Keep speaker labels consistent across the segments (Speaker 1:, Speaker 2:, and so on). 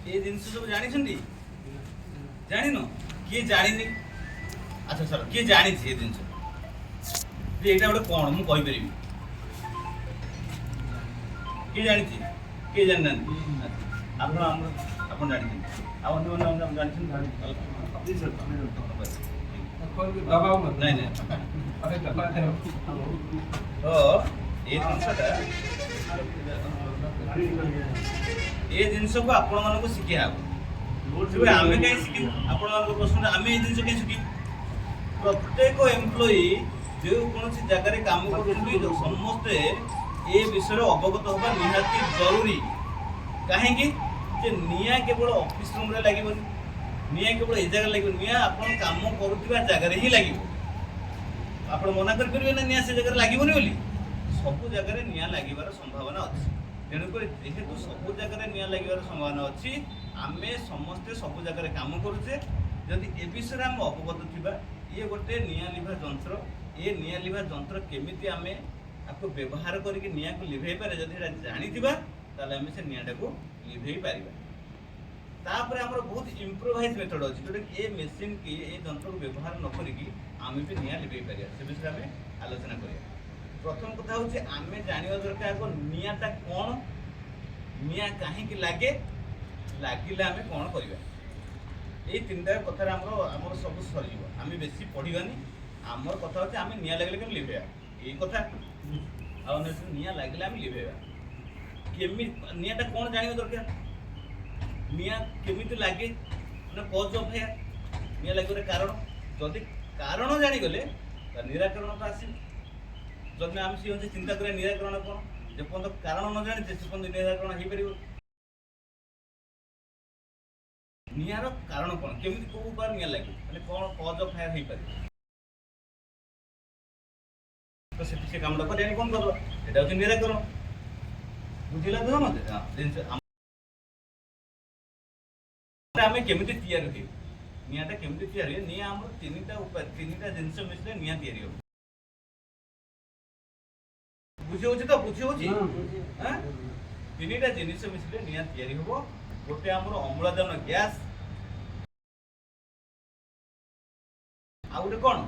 Speaker 1: ए जिन सब जानी जान किए जानी अच्छा सर किए जानी ये जिन यहाँ गोटे कौन मुझे कहीपरि किए जानी किए जाना आप जानी नहीं नहीं तो ये जिनस को आपण मानक शिखा आम कहीं शिखी आपण प्रश्न आम ये जिन कहीं शिखी प्रत्येक एम्प्लॉई जो कौन जगह काम कर समस्ते ये विषय अवगत होगा निहाती जरूरी कहीं निआ केवल ऑफिस रूम रे लगे निआ केवल ये जगह लगे निआ आप काम करुवा जगार ही लगे आप मना करेंगे ना निआ से जगह लगे बोली सब जगह निआ लगे संभावना अच्छी तेणुक जेहेतु सब जगह निआ लगे संभावना अच्छी आम समस्ते सब जगह काम करुचे जदि ए विषय आम अवगत थी ये गोटे निआ लिभा जंत्र ये निआ लिभा जंत्र केमिति आम आपको व्यवहार करके निआ को लिभे पारे जदि जानी ताले आम से निआटा को लिभे पार तापर आमर बहुत इम्प्रोवाइज मेथड अच्छी जोटा कि ये मेसीन की ये जंत्र को व्यवहार न करिकी आम भी निआ लिभे पार से विषय आम आलोचना करिया प्रथम कथा हूँ आम जाना दरकार निआटा कौन निआ कहीं लगे लगिले आम कौन करवा ये तीन टा कथार आमर सब सर आम बेसी पढ़ानी आमर कथा होचे आम निआ लगे केम लिभेया ये कथा आ निआ लगे आम लिभेया केमी निआटा कौन जाना दरकार निआ केमिति लगे ना कज अफ फायर निआ लगे कारण जदि कारण जानीगले निराकरण तो आस जब आम से चिंता करें निराकरण कौन जो कारण न जानी से पर्यटन निराकरण हो पार निआर कारण कौन केमिति को बार निआ लगे माने कौन कज अफ फायर हो पार तो से काम कर कौन कर ये हूँ निराकरण बुझिला तो मत आम केमिति तैयारी हुए निआटा केमिति तैयारी हुए निआ आम तीन जिनस मिसले निआ तैयारी हो बुझे तो बुझे तीन टा जिनिस मिसले निआ तैयारी हो गोटे आमर अम्लजान गैस आ गोटे कौन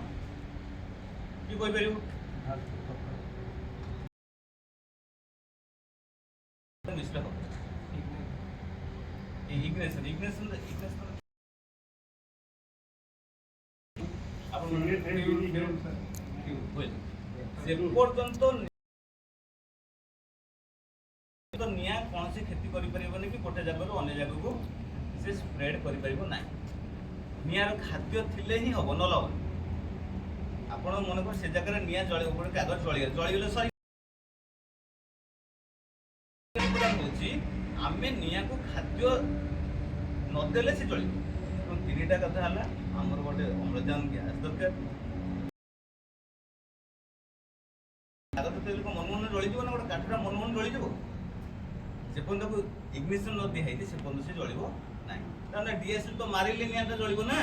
Speaker 1: कि कहि परिबो मिसले हो इग्निशन इग्निशन इग्निशन आपण से पर्यंत तो निआ कौन से क्षति करें कि गोटे जगह अन्य जगह को से स्प्रेड कर निआर खाद्य थिले ही हम न लगे आपण मन कर से जगह निआ जल गोटे कागज जलीगले सरी आम निआ को खाद्य नदेले से जल तीन टा कथा है आमर गोटे अम्लजान गैस दरकार कागज तेल को मन मन जलीज ना गोटे काठटा मन मन जलीज से पर्यटन को इग्निशन न दिखाई से पर्यटन से जल ना तार डीएसएल तो मारे निआटा जल ना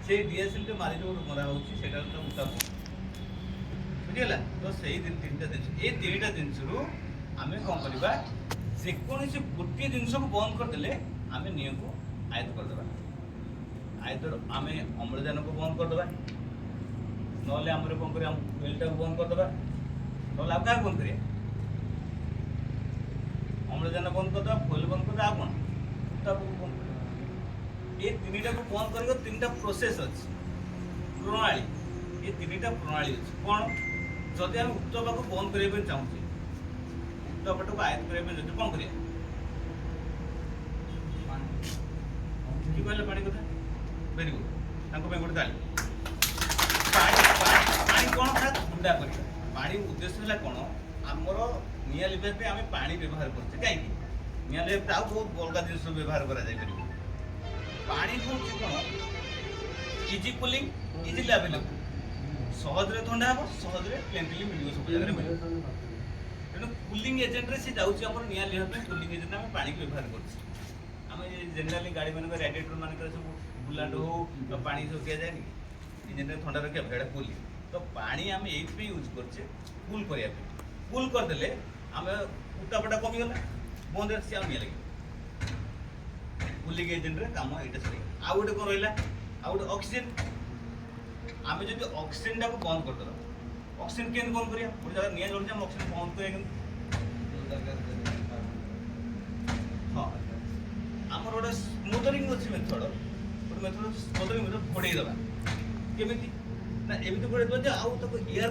Speaker 1: से डीएसएल टे मारे जो मरा होता तो बुझीगला तो से तीन टा जिन ये तीन टा जिन आम कौन करवा जेकोसी गोटे जिनस को बंद करदे आम निआ को आयत्त करदे आयतर आम अम्लजान को बंद करदे ना आम कौन कर फ्यूलटा को बंद करदे ना आप क्या बंद करिए अम्लजान बंद करदे फ्यूल बंद करदे आप कौन बंद कर ये तीन टा को बंद कर तीन टा प्रोसेस अच्छी प्रणाली ये तीन टा प्रणाली अच्छी कौन जदि आम उत्तपा को बंद करने चाहूँ उत्तपट को आयत्त करने जो कौन करिए कि कहले पानी कथा वेरी गुड ताको पे गोटे ताली पानी कौन था ठंडा कर पानी उद्देश्य है कौन आमर निआ लिभा पे आम पानी व्यवहार करते कहीं निआ लिभा आउ बहुत अलग जिन व्यवहार कर पानी हूँ कौन इजी कूलिंग इजिली आवेलेबल सहजरे ठंडा हम सहजरे प्लेनली मिल सब जगह मिल तेणु कूलिंग एजेंट से जाऊँगी आम निआ लिया कूलिंग एजेंट आम पानी को व्यवहार कर जेनेराली गाड़ी मान रेडिएटर मान सब बुलाट हो पानी सब दिया जाए इंजिन ठंडा रखा बेड़ा कूलिंग तो पानी आम ये यूज करचे कूल करने कूल करदे आम उतापटा कमिगला बंद सी निआ लगे କୁଲିଂ ଏଜେଣ୍ଟରେ କାମ ଏଇଟା ସରି। ଆଉ ଗୋଟେ କ'ଣ ରହିଲା, ଆଉ ଗୋଟେ ଅକ୍ସିଜେନ୍। ଆମେ ଯଦି ଅକ୍ସିଜେନଟାକୁ ବନ୍ଦ କରିଦେବା, ଅକ୍ସିଜେନ୍ କେମିତି ବନ୍ଦ କରିବା? ଗୋଟେ ଜାଗାରେ ନିଆଁ ଜଳୁଛି, ଆମେ ଅକ୍ସିଜେନ୍ ବନ୍ଦ କରିବା କେମିତି? ହଁ, ଆମର ଗୋଟେ ସ୍ମୁଦରିଂ ଅଛି ମେଥଡ଼, ଗୋଟେ ମେଥଡ଼ ସ୍ମୁଦରିଂ ମେଥଡ଼ ଘୋଡ଼େଇ ଦେବା। କେମିତି ନା ଏମିତି ଘୋଡ଼େଇ ଦେବା ଯେ ଆଉ ତାକୁ ଏୟାର